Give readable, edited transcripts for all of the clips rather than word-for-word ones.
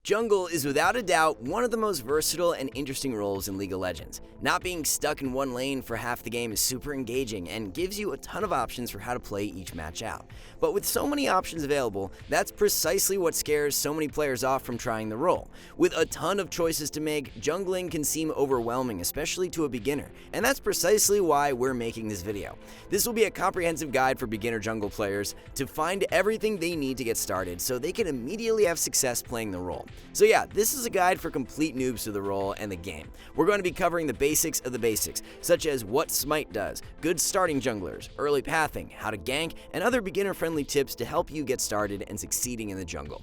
Jungle is without a doubt one of the most versatile and interesting roles in League of Legends. Not being stuck in one lane for half the game is super engaging and gives you a ton of options for how to play each match out. But with so many options available, that's precisely what scares so many players off from trying the role. With a ton of choices to make, jungling can seem overwhelming, especially to a beginner, and that's precisely why we're making this video. This will be a comprehensive guide for beginner jungle players to find everything they need to get started so they can immediately have success playing the role. So yeah, this is a guide for complete noobs to the role and the game. We're going to be covering the basics of the basics, such as what Smite does, good starting junglers, early pathing, how to gank, and other beginner-friendly tips to help you get started and succeeding in the jungle.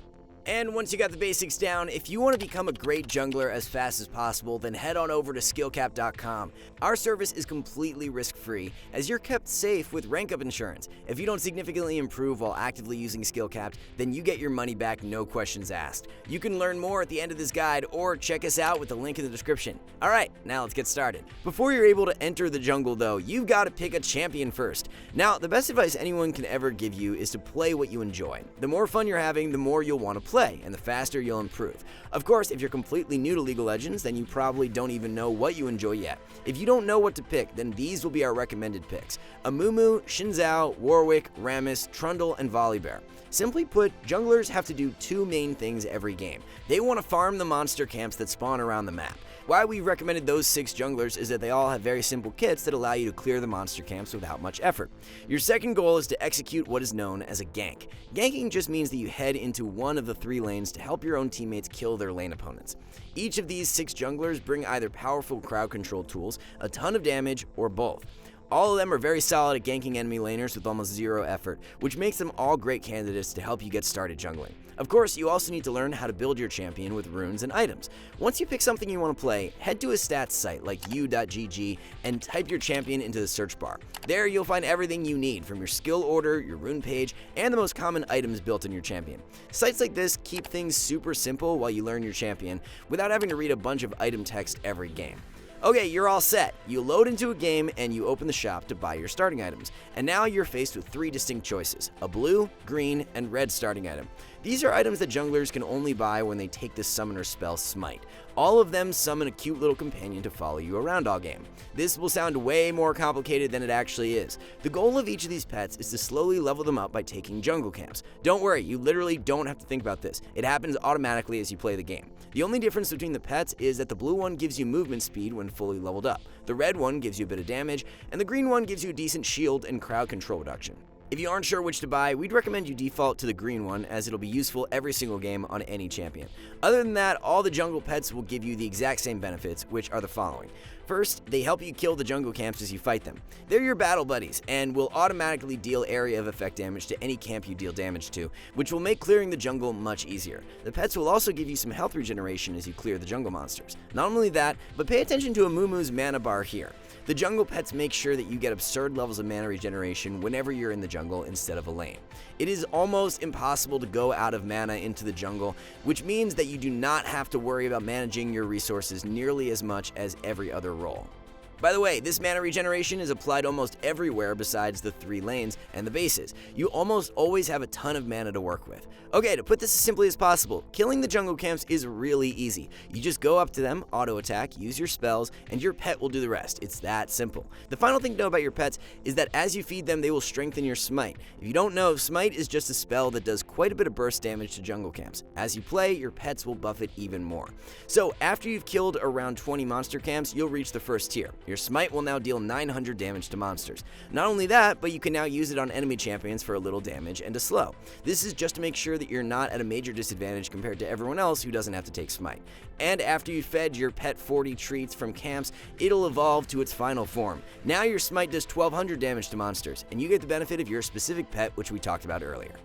And once you got the basics down, if you want to become a great jungler as fast as possible, then head on over to skillcap.com. Our service is completely risk-free, as you're kept safe with rank up insurance. If you don't significantly improve while actively using Skillcap, then you get your money back, no questions asked. You can learn more at the end of this guide, or check us out with the link in the description. Alright, now let's get started. Before you're able to enter the jungle though, you've got to pick a champion first. Now, the best advice anyone can ever give you is to play what you enjoy. The more fun you're having, the more you'll want to play, and the faster you'll improve. Of course, if you're completely new to League of Legends, then you probably don't even know what you enjoy yet. If you don't know what to pick, then these will be our recommended picks: Amumu, Xin Zhao, Warwick, Rammus, Trundle, and Volibear. Simply put, junglers have to do two main things every game. They want to farm the monster camps that spawn around the map. Why we recommended those 6 junglers is that they all have very simple kits that allow you to clear the monster camps without much effort. Your second goal is to execute what is known as a gank. Ganking just means that you head into one of the 3 lanes to help your own teammates kill their lane opponents. Each of these 6 junglers bring either powerful crowd control tools, a ton of damage, or both. All of them are very solid at ganking enemy laners with almost zero effort, which makes them all great candidates to help you get started jungling. Of course, you also need to learn how to build your champion with runes and items. Once you pick something you want to play, head to a stats site like u.gg and type your champion into the search bar. There you'll find everything you need, from your skill order, your rune page, and the most common items built in your champion. Sites like this keep things super simple while you learn your champion, without having to read a bunch of item text every game. Okay, you're all set. You load into a game and you open the shop to buy your starting items. And now you're faced with 3 distinct choices: a blue, green, and red starting item. These are items that junglers can only buy when they take the summoner spell Smite. All of them summon a cute little companion to follow you around all game. This will sound way more complicated than it actually is. The goal of each of these pets is to slowly level them up by taking jungle camps. Don't worry, you literally don't have to think about this. It happens automatically as you play the game. The only difference between the pets is that the blue one gives you movement speed when fully leveled up, the red one gives you a bit of damage, and the green one gives you a decent shield and crowd control reduction. If you aren't sure which to buy, we'd recommend you default to the green one, as it'll be useful every single game on any champion. Other than that, all the jungle pets will give you the exact same benefits, which are the following. First, they help you kill the jungle camps as you fight them. They're your battle buddies, and will automatically deal area of effect damage to any camp you deal damage to, which will make clearing the jungle much easier. The pets will also give you some health regeneration as you clear the jungle monsters. Not only that, but pay attention to Amumu's mana bar here. The jungle pets make sure that you get absurd levels of mana regeneration whenever you're in the jungle instead of a lane. It is almost impossible to go out of mana into the jungle, which means that you do not have to worry about managing your resources nearly as much as every other role. By the way, this mana regeneration is applied almost everywhere besides the 3 lanes and the bases. You almost always have a ton of mana to work with. Okay, to put this as simply as possible, killing the jungle camps is really easy. You just go up to them, auto attack, use your spells, and your pet will do the rest. It's that simple. The final thing to know about your pets is that as you feed them, they will strengthen your Smite. If you don't know, Smite is just a spell that does quite a bit of burst damage to jungle camps. As you play, your pets will buff it even more. So after you've killed around 20 monster camps, you'll reach the first tier. Your Smite will now deal 900 damage to monsters. Not only that, but you can now use it on enemy champions for a little damage and a slow. This is just to make sure that you're not at a major disadvantage compared to everyone else who doesn't have to take Smite. And after you fed your pet 40 treats from camps, it'll evolve to its final form. Now your Smite does 1200 damage to monsters, and you get the benefit of your specific pet, which we talked about earlier.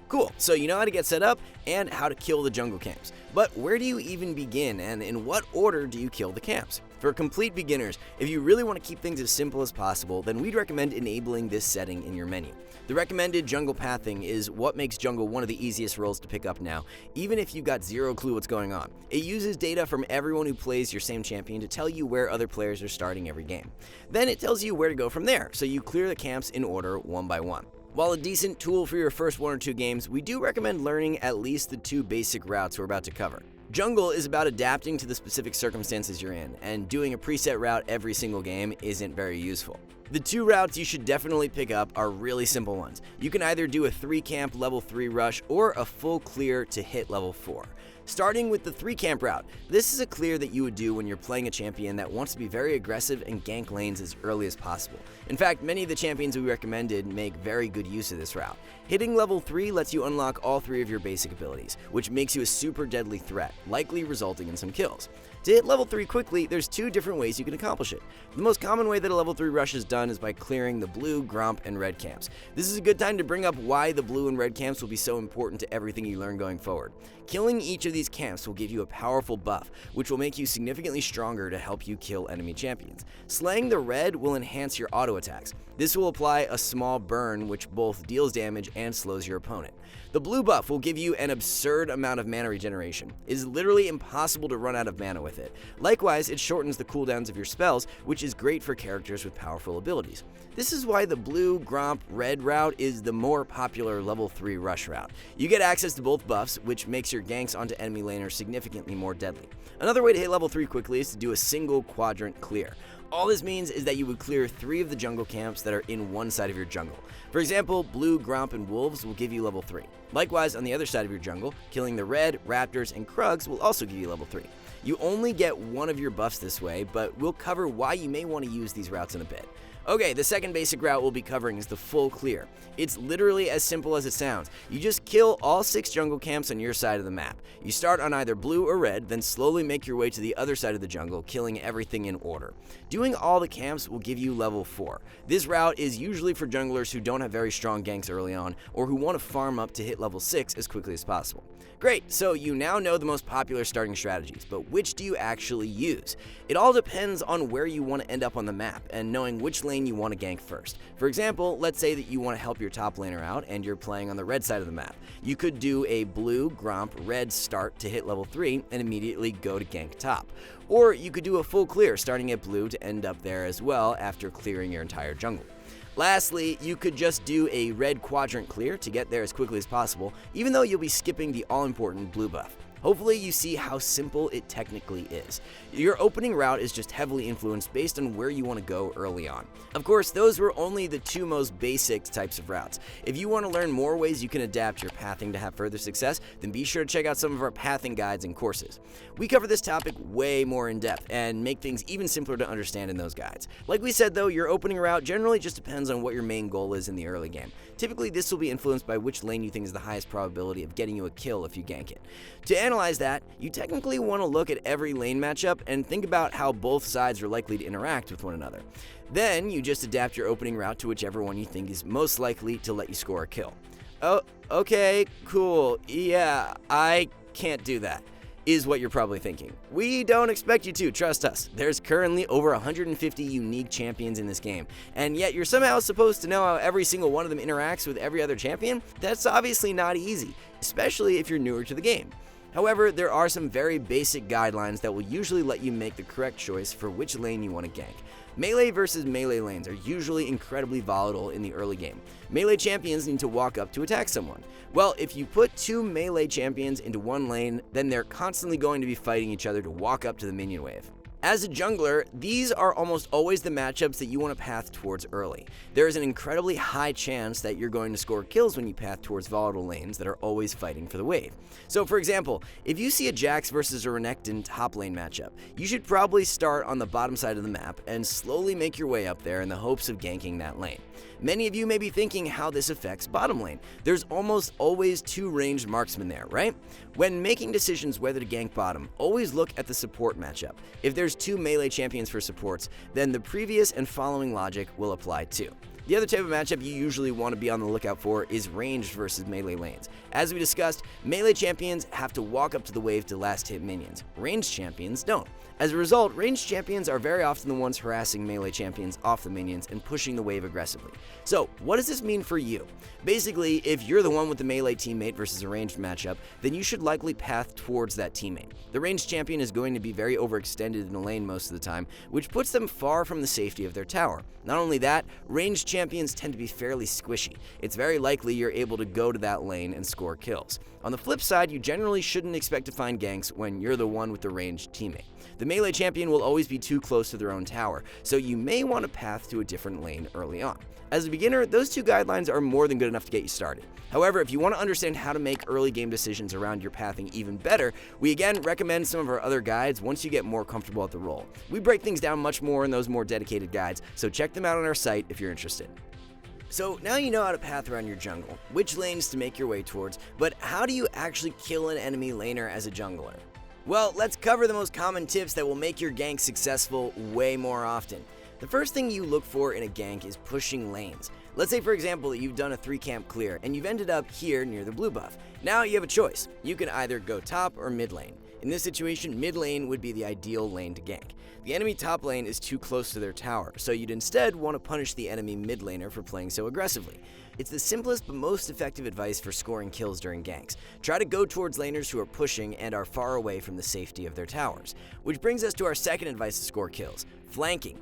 Cool, so you know how to get set up and how to kill the jungle camps. But where do you even begin, and in what order do you kill the camps? For complete beginners, if you really want to keep things as simple as possible, then we'd recommend enabling this setting in your menu. The recommended jungle pathing is what makes jungle one of the easiest roles to pick up now, even if you've got zero clue what's going on. It uses data from everyone who plays your same champion to tell you where other players are starting every game. Then it tells you where to go from there, so you clear the camps in order one by one. While a decent tool for your first 1 or 2 games, we do recommend learning at least the 2 basic routes we're about to cover. Jungle is about adapting to the specific circumstances you're in, and doing a preset route every single game isn't very useful. The two routes you should definitely pick up are really simple ones. You can either do a 3-camp level 3 rush or a full clear to hit level 4. Starting with the 3-camp route, this is a clear that you would do when you're playing a champion that wants to be very aggressive and gank lanes as early as possible. In fact, many of the champions we recommended make very good use of this route. Hitting level 3 lets you unlock all 3 of your basic abilities, which makes you a super deadly threat, likely resulting in some kills. To hit level 3 quickly, there's 2 different ways you can accomplish it. The most common way that a level 3 rush is done is by clearing the blue, gromp, and red camps. This is a good time to bring up why the blue and red camps will be so important to everything you learn going forward. Killing each of these camps will give you a powerful buff, which will make you significantly stronger to help you kill enemy champions. Slaying the red will enhance your auto attacks. This will apply a small burn which both deals damage and slows your opponent. The blue buff will give you an absurd amount of mana regeneration. It is literally impossible to run out of mana with it. Likewise, it shortens the cooldowns of your spells, which is great for characters with powerful abilities. This is why the blue, gromp, red route is the more popular level 3 rush route. You get access to both buffs, which makes your ganks onto enemy laners significantly more deadly. Another way to hit level 3 quickly is to do a single quadrant clear. All this means is that you would clear 3 of the jungle camps that are in one side of your jungle. For example, blue, gromp, and wolves will give you level 3. Likewise, on the other side of your jungle, killing the red, raptors, and krugs will also give you level 3. You only get one of your buffs this way, but we'll cover why you may want to use these routes in a bit. Okay, the second basic route we'll be covering is the full clear. It's literally as simple as it sounds. You just kill all 6 jungle camps on your side of the map. You start on either blue or red, then slowly make your way to the other side of the jungle, killing everything in order. Doing all the camps will give you level 4. This route is usually for junglers who don't have very strong ganks early on, or who want to farm up to hit level 6 as quickly as possible. Great, so you now know the most popular starting strategies, but which do you actually use? It all depends on where you want to end up on the map, and knowing which lane you want to gank first. For example, let's say that you want to help your top laner out and you're playing on the red side of the map. You could do a blue, gromp, red start to hit level 3 and immediately go to gank top. Or you could do a full clear starting at blue to end up there as well after clearing your entire jungle. Lastly, you could just do a red quadrant clear to get there as quickly as possible, even though you'll be skipping the all-important blue buff. Hopefully you see how simple it technically is. Your opening route is just heavily influenced based on where you want to go early on. Of course, those were only the 2 most basic types of routes. If you want to learn more ways you can adapt your pathing to have further success, then be sure to check out some of our pathing guides and courses. We cover this topic way more in depth and make things even simpler to understand in those guides. Like we said though, your opening route generally just depends on what your main goal is in the early game. Typically, this will be influenced by which lane you think is the highest probability of getting you a kill if you gank it. To analyze that, you technically want to look at every lane matchup and think about how both sides are likely to interact with one another. Then, you just adapt your opening route to whichever one you think is most likely to let you score a kill. Oh, okay, cool, yeah, I can't do that, is what you're probably thinking. We don't expect you to, trust us. There's currently over 150 unique champions in this game, and yet you're somehow supposed to know how every single one of them interacts with every other champion? That's obviously not easy, especially if you're newer to the game. However, there are some very basic guidelines that will usually let you make the correct choice for which lane you want to gank. Melee versus melee lanes are usually incredibly volatile in the early game. Melee champions need to walk up to attack someone. Well, if you put 2 melee champions into one lane, then they're constantly going to be fighting each other to walk up to the minion wave. As a jungler, these are almost always the matchups that you want to path towards early. There is an incredibly high chance that you're going to score kills when you path towards volatile lanes that are always fighting for the wave. So for example, if you see a Jax versus a Renekton top lane matchup, you should probably start on the bottom side of the map and slowly make your way up there in the hopes of ganking that lane. Many of you may be thinking how this affects bottom lane. There's almost always 2 ranged marksmen there, right? When making decisions whether to gank bottom, always look at the support matchup. If there's 2 melee champions for supports, then the previous and following logic will apply too. The other type of matchup you usually want to be on the lookout for is ranged versus melee lanes. As we discussed, melee champions have to walk up to the wave to last hit minions. Ranged champions don't. As a result, ranged champions are very often the ones harassing melee champions off the minions and pushing the wave aggressively. So, what does this mean for you? Basically, if you're the one with the melee teammate versus a ranged matchup, then you should likely path towards that teammate. The ranged champion is going to be very overextended in the lane most of the time, which puts them far from the safety of their tower. Not only that, ranged champions tend to be fairly squishy. It's very likely you're able to go to that lane and score kills. On the flip side, you generally shouldn't expect to find ganks when you're the one with the ranged teammate. The melee champion will always be too close to their own tower, so you may want a path to a different lane early on. As a beginner, those two guidelines are more than good enough to get you started. However, if you want to understand how to make early game decisions around your pathing even better, we again recommend some of our other guides once you get more comfortable at the role. We break things down much more in those more dedicated guides, so check them out on our site if you're interested. So now you know how to path around your jungle, which lanes to make your way towards, but how do you actually kill an enemy laner as a jungler? Well, let's cover the most common tips that will make your gank successful way more often. The first thing you look for in a gank is pushing lanes. Let's say, for example, that you've done a 3-camp clear and you've ended up here near the blue buff. Now you have a choice. You can either go top or mid lane. In this situation, mid lane would be the ideal lane to gank. The enemy top lane is too close to their tower, so you'd instead want to punish the enemy mid laner for playing so aggressively. It's the simplest but most effective advice for scoring kills during ganks. Try to go towards laners who are pushing and are far away from the safety of their towers. Which brings us to our second advice to score kills: flanking.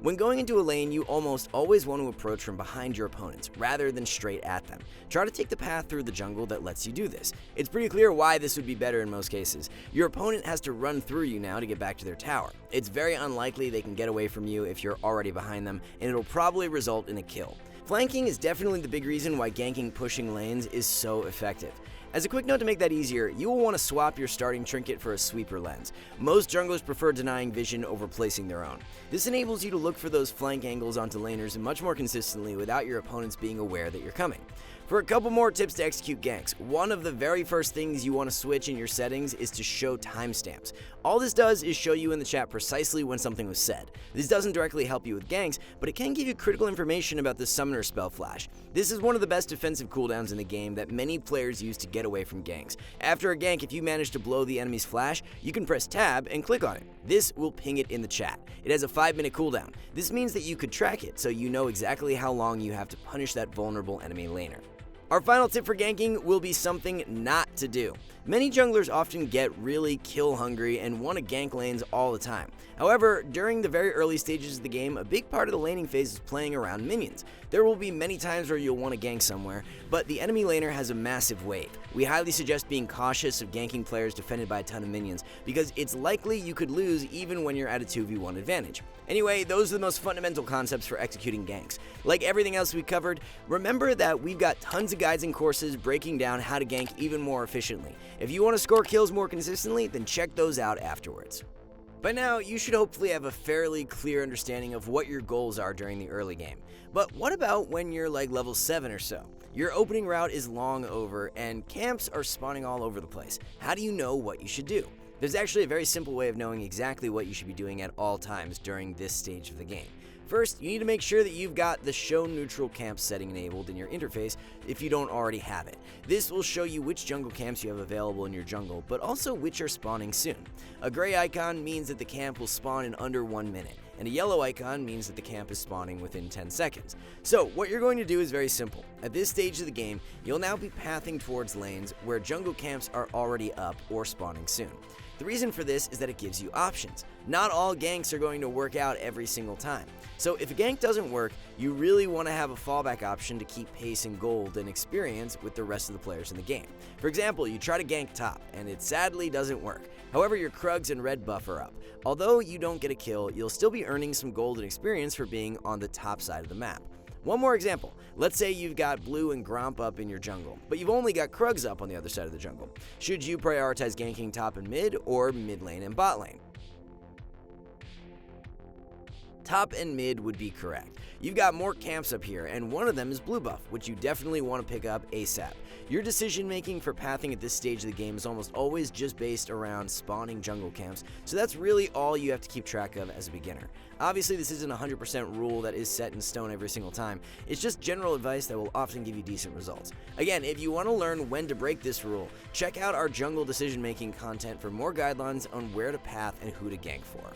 When going into a lane, you almost always want to approach from behind your opponents, rather than straight at them. Try to take the path through the jungle that lets you do this. It's pretty clear why this would be better in most cases. Your opponent has to run through you now to get back to their tower. It's very unlikely they can get away from you if you're already behind them, and it'll probably result in a kill. Flanking is definitely the big reason why ganking pushing lanes is so effective. As a quick note to make that easier, you will want to swap your starting trinket for a sweeper lens. Most junglers prefer denying vision over placing their own. This enables you to look for those flank angles onto laners much more consistently without your opponents being aware that you're coming. For a couple more tips to execute ganks, one of the very first things you want to switch in your settings is to show timestamps. All this does is show you in the chat precisely when something was said. This doesn't directly help you with ganks, but it can give you critical information about the summoner spell flash. This is one of the best defensive cooldowns in the game that many players use to get away from ganks. After a gank, if you manage to blow the enemy's flash, you can press tab and click on it. This will ping it in the chat. It has a 5-minute cooldown. This means that you could track it, so you know exactly how long you have to punish that vulnerable enemy laner. Our final tip for ganking will be something not to do. Many junglers often get really kill hungry and want to gank lanes all the time. However, during the very early stages of the game, a big part of the laning phase is playing around minions. There will be many times where you'll want to gank somewhere, but the enemy laner has a massive wave. We highly suggest being cautious of ganking players defended by a ton of minions, because it's likely you could lose even when you're at a 2v1 advantage. Anyway, those are the most fundamental concepts for executing ganks. Like everything else we covered, remember that we've got tons of guides and courses breaking down how to gank even more efficiently. If you want to score kills more consistently, then check those out afterwards. By now, you should hopefully have a fairly clear understanding of what your goals are during the early game. But what about when you're like level 7 or so? Your opening route is long over and camps are spawning all over the place. How do you know what you should do? There's actually a very simple way of knowing exactly what you should be doing at all times during this stage of the game. First, you need to make sure that you've got the Show Neutral Camp setting enabled in your interface if you don't already have it. This will show you which jungle camps you have available in your jungle, but also which are spawning soon. A gray icon means that the camp will spawn in under 1 minute, and a yellow icon means that the camp is spawning within 10 seconds. So what you're going to do is very simple. At this stage of the game, you'll now be pathing towards lanes where jungle camps are already up or spawning soon. The reason for this is that it gives you options. Not all ganks are going to work out every single time. So if a gank doesn't work, you really want to have a fallback option to keep pace and gold and experience with the rest of the players in the game. For example, you try to gank top, and it sadly doesn't work. However, your Krugs and red buff are up. Although you don't get a kill, you'll still be earning some gold and experience for being on the top side of the map. One more example. Let's say you've got Blue and Gromp up in your jungle, but you've only got Krugs up on the other side of the jungle. Should you prioritize ganking top and mid, or mid lane and bot lane? Top and mid would be correct. You've got more camps up here, and one of them is blue buff, which you definitely want to pick up ASAP. Your decision making for pathing at this stage of the game is almost always just based around spawning jungle camps, so that's really all you have to keep track of as a beginner. Obviously, this isn't a 100% rule that is set in stone every single time. It's just general advice that will often give you decent results. Again, if you want to learn when to break this rule, check out our jungle decision making content for more guidelines on where to path and who to gank for.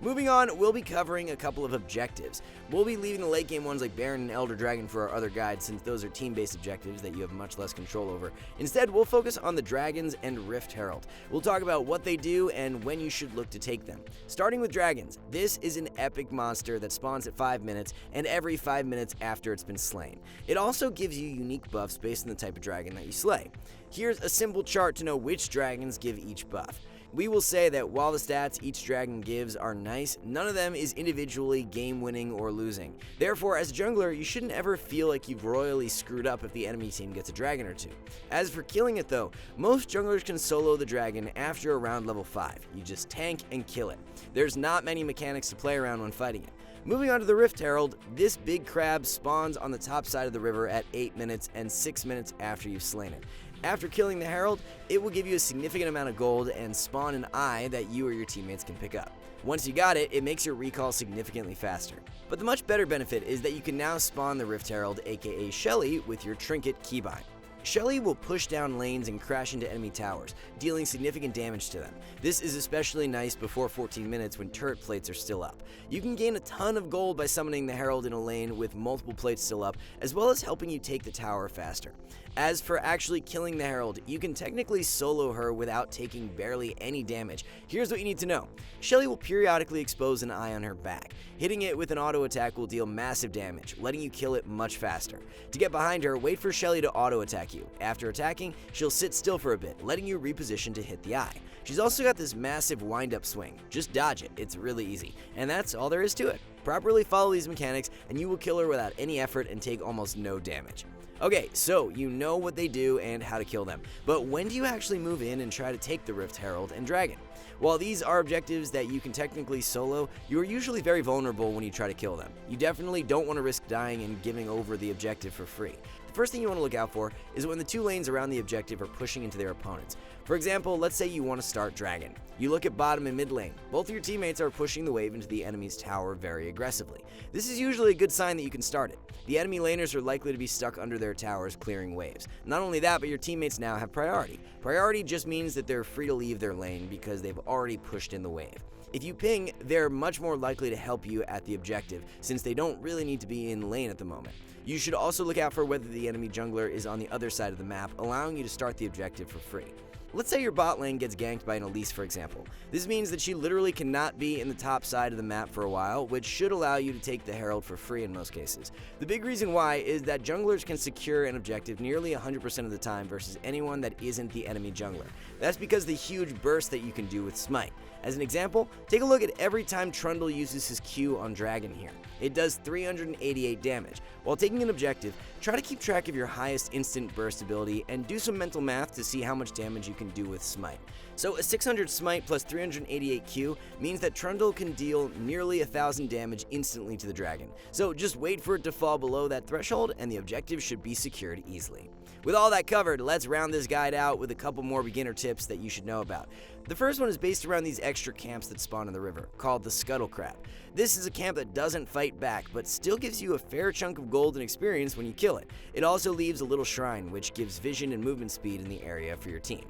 Moving on, we'll be covering a couple of objectives. We'll be leaving the late game ones like Baron and Elder Dragon for our other guides, since those are team-based objectives that you have much less control over. Instead, we'll focus on the Dragons and Rift Herald. We'll talk about what they do and when you should look to take them. Starting with Dragons, this is an epic monster that spawns at 5 minutes and every 5 minutes after it's been slain. It also gives you unique buffs based on the type of dragon that you slay. Here's a simple chart to know which dragons give each buff. We will say that while the stats each dragon gives are nice, none of them is individually game-winning or losing. Therefore, as a jungler, you shouldn't ever feel like you've royally screwed up if the enemy team gets a dragon or two. As for killing it though, most junglers can solo the dragon after around level 5. You just tank and kill it. There's not many mechanics to play around when fighting it. Moving on to the Rift Herald, this big crab spawns on the top side of the river at 8 minutes and 6 minutes after you've slain it. After killing the Herald, it will give you a significant amount of gold and spawn an eye that you or your teammates can pick up. Once you got it, it makes your recall significantly faster. But the much better benefit is that you can now spawn the Rift Herald, aka Shelly, with your trinket keybind. Shelly will push down lanes and crash into enemy towers, dealing significant damage to them. This is especially nice before 14 minutes when turret plates are still up. You can gain a ton of gold by summoning the Herald in a lane with multiple plates still up, as well as helping you take the tower faster. As for actually killing the Herald, you can technically solo her without taking barely any damage. Here's what you need to know. Shelly will periodically expose an eye on her back. Hitting it with an auto attack will deal massive damage, letting you kill it much faster. To get behind her, wait for Shelly to auto attack you. After attacking, she'll sit still for a bit, letting you reposition to hit the eye. She's also got this massive wind-up swing. Just dodge it, it's really easy. And that's all there is to it. Properly follow these mechanics and you will kill her without any effort and take almost no damage. Okay, so you know what they do and how to kill them, but when do you actually move in and try to take the Rift Herald and Dragon? While these are objectives that you can technically solo, you are usually very vulnerable when you try to kill them. You definitely don't want to risk dying and giving over the objective for free. The first thing you want to look out for is when the two lanes around the objective are pushing into their opponents. For example, let's say you want to start Dragon. You look at bottom and mid lane. Both of your teammates are pushing the wave into the enemy's tower very aggressively. This is usually a good sign that you can start it. The enemy laners are likely to be stuck under their towers clearing waves. Not only that, but your teammates now have priority. Priority just means that they're free to leave their lane because they've already pushed in the wave. If you ping, they're much more likely to help you at the objective, since they don't really need to be in lane at the moment. You should also look out for whether the enemy jungler is on the other side of the map, allowing you to start the objective for free. Let's say your bot lane gets ganked by an Elise, for example. This means that she literally cannot be in the top side of the map for a while, which should allow you to take the Herald for free in most cases. The big reason why is that junglers can secure an objective nearly 100% of the time versus anyone that isn't the enemy jungler. That's because the huge burst that you can do with Smite. As an example, take a look at every time Trundle uses his Q on Dragon here. It does 388 damage. While taking an objective, try to keep track of your highest instant burst ability and do some mental math to see how much damage you can do with Smite. So a 600 Smite plus 388 Q means that Trundle can deal nearly 1000 damage instantly to the dragon. So just wait for it to fall below that threshold and the objective should be secured easily. With all that covered, let's round this guide out with a couple more beginner tips that you should know about. The first one is based around these extra camps that spawn in the river, called the Scuttle Crab. This is a camp that doesn't fight back, but still gives you a fair chunk of gold and experience when you kill it. It also leaves a little shrine, which gives vision and movement speed in the area for your team.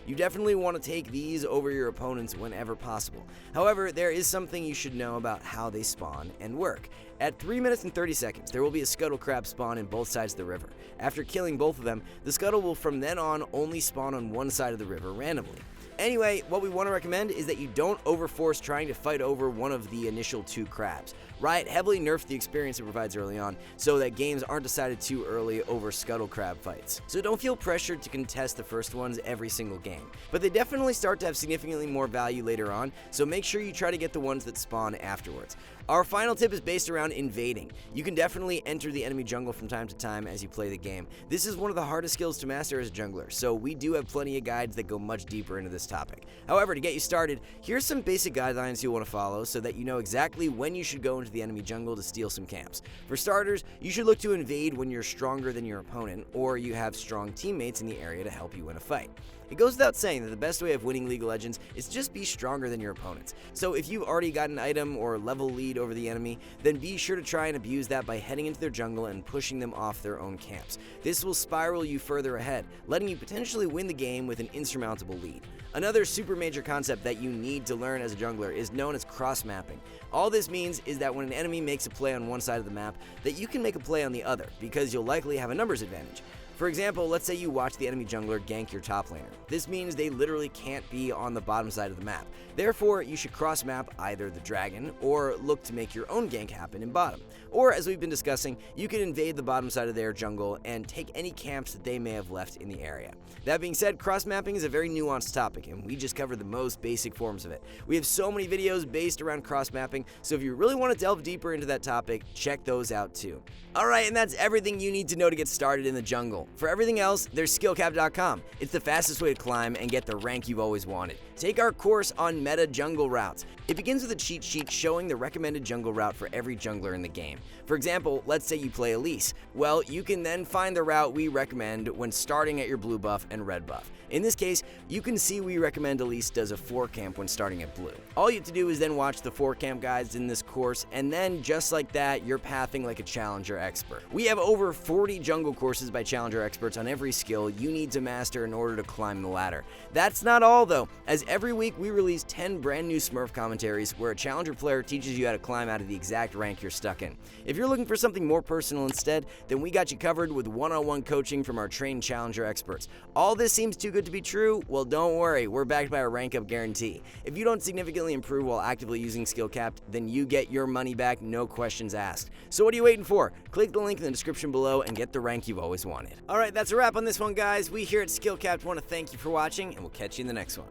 You definitely want to take these over your opponents whenever possible. However, there is something you should know about how they spawn and work. At 3 minutes and 30 seconds, there will be a Scuttle Crab spawn in both sides of the river. After killing both of them, the Scuttle will from then on only spawn on one side of the river randomly. Anyway, what we want to recommend is that you don't overforce trying to fight over one of the initial two crabs. Riot heavily nerfed the experience it provides early on, so that games aren't decided too early over Scuttle Crab fights. So don't feel pressured to contest the first ones every single game. But they definitely start to have significantly more value later on, so make sure you try to get the ones that spawn afterwards. Our final tip is based around invading. You can definitely enter the enemy jungle from time to time as you play the game. This is one of the hardest skills to master as a jungler, so we do have plenty of guides that go much deeper into this topic. However, to get you started, here's some basic guidelines you'll want to follow so that you know exactly when you should go into the enemy jungle to steal some camps. For starters, you should look to invade when you're stronger than your opponent or you have strong teammates in the area to help you win a fight. It goes without saying that the best way of winning League of Legends is to just be stronger than your opponents. So if you've already got an item or level lead over the enemy, then be sure to try and abuse that by heading into their jungle and pushing them off their own camps. This will spiral you further ahead, letting you potentially win the game with an insurmountable lead. Another super major concept that you need to learn as a jungler is known as cross-mapping. All this means is that when an enemy makes a play on one side of the map, that you can make a play on the other, because you'll likely have a numbers advantage. For example, let's say you watch the enemy jungler gank your top laner. This means they literally can't be on the bottom side of the map. Therefore, you should cross-map either the dragon or look to make your own gank happen in bottom. Or, as we've been discussing, you can invade the bottom side of their jungle and take any camps that they may have left in the area. That being said, cross-mapping is a very nuanced topic, and we just covered the most basic forms of it. We have so many videos based around cross-mapping, so if you really want to delve deeper into that topic, check those out too. Alright, and that's everything you need to know to get started in the jungle. For everything else, there's skillcap.com. It's the fastest way to climb and get the rank you've always wanted. Take our course on meta jungle routes. It begins with a cheat sheet showing the recommended jungle route for every jungler in the game. For example, let's say you play Elise. Well, you can then find the route we recommend when starting at your blue buff and red buff. In this case, you can see we recommend Elise does a 4 camp when starting at blue. All you have to do is then watch the 4 camp guides in this course, and then just like that, you're pathing like a challenger expert. We have over 40 jungle courses by challenger experts on every skill you need to master in order to climb the ladder. That's not all though, as every week we release 10 brand new Smurf commentaries where a challenger player teaches you how to climb out of the exact rank you're stuck in. If you're looking for something more personal instead, then we got you covered with one-on-one coaching from our trained challenger experts. All this seems too good to be true? Well, don't worry, we're backed by a rank up guarantee. If you don't significantly improve while actively using Skill Capped, then you get your money back, no questions asked. So what are you waiting for? Click the link in the description below and get the rank you've always wanted. Alright, that's a wrap on this one, guys. We here at Skill Capped want to thank you for watching, and we'll catch you in the next one.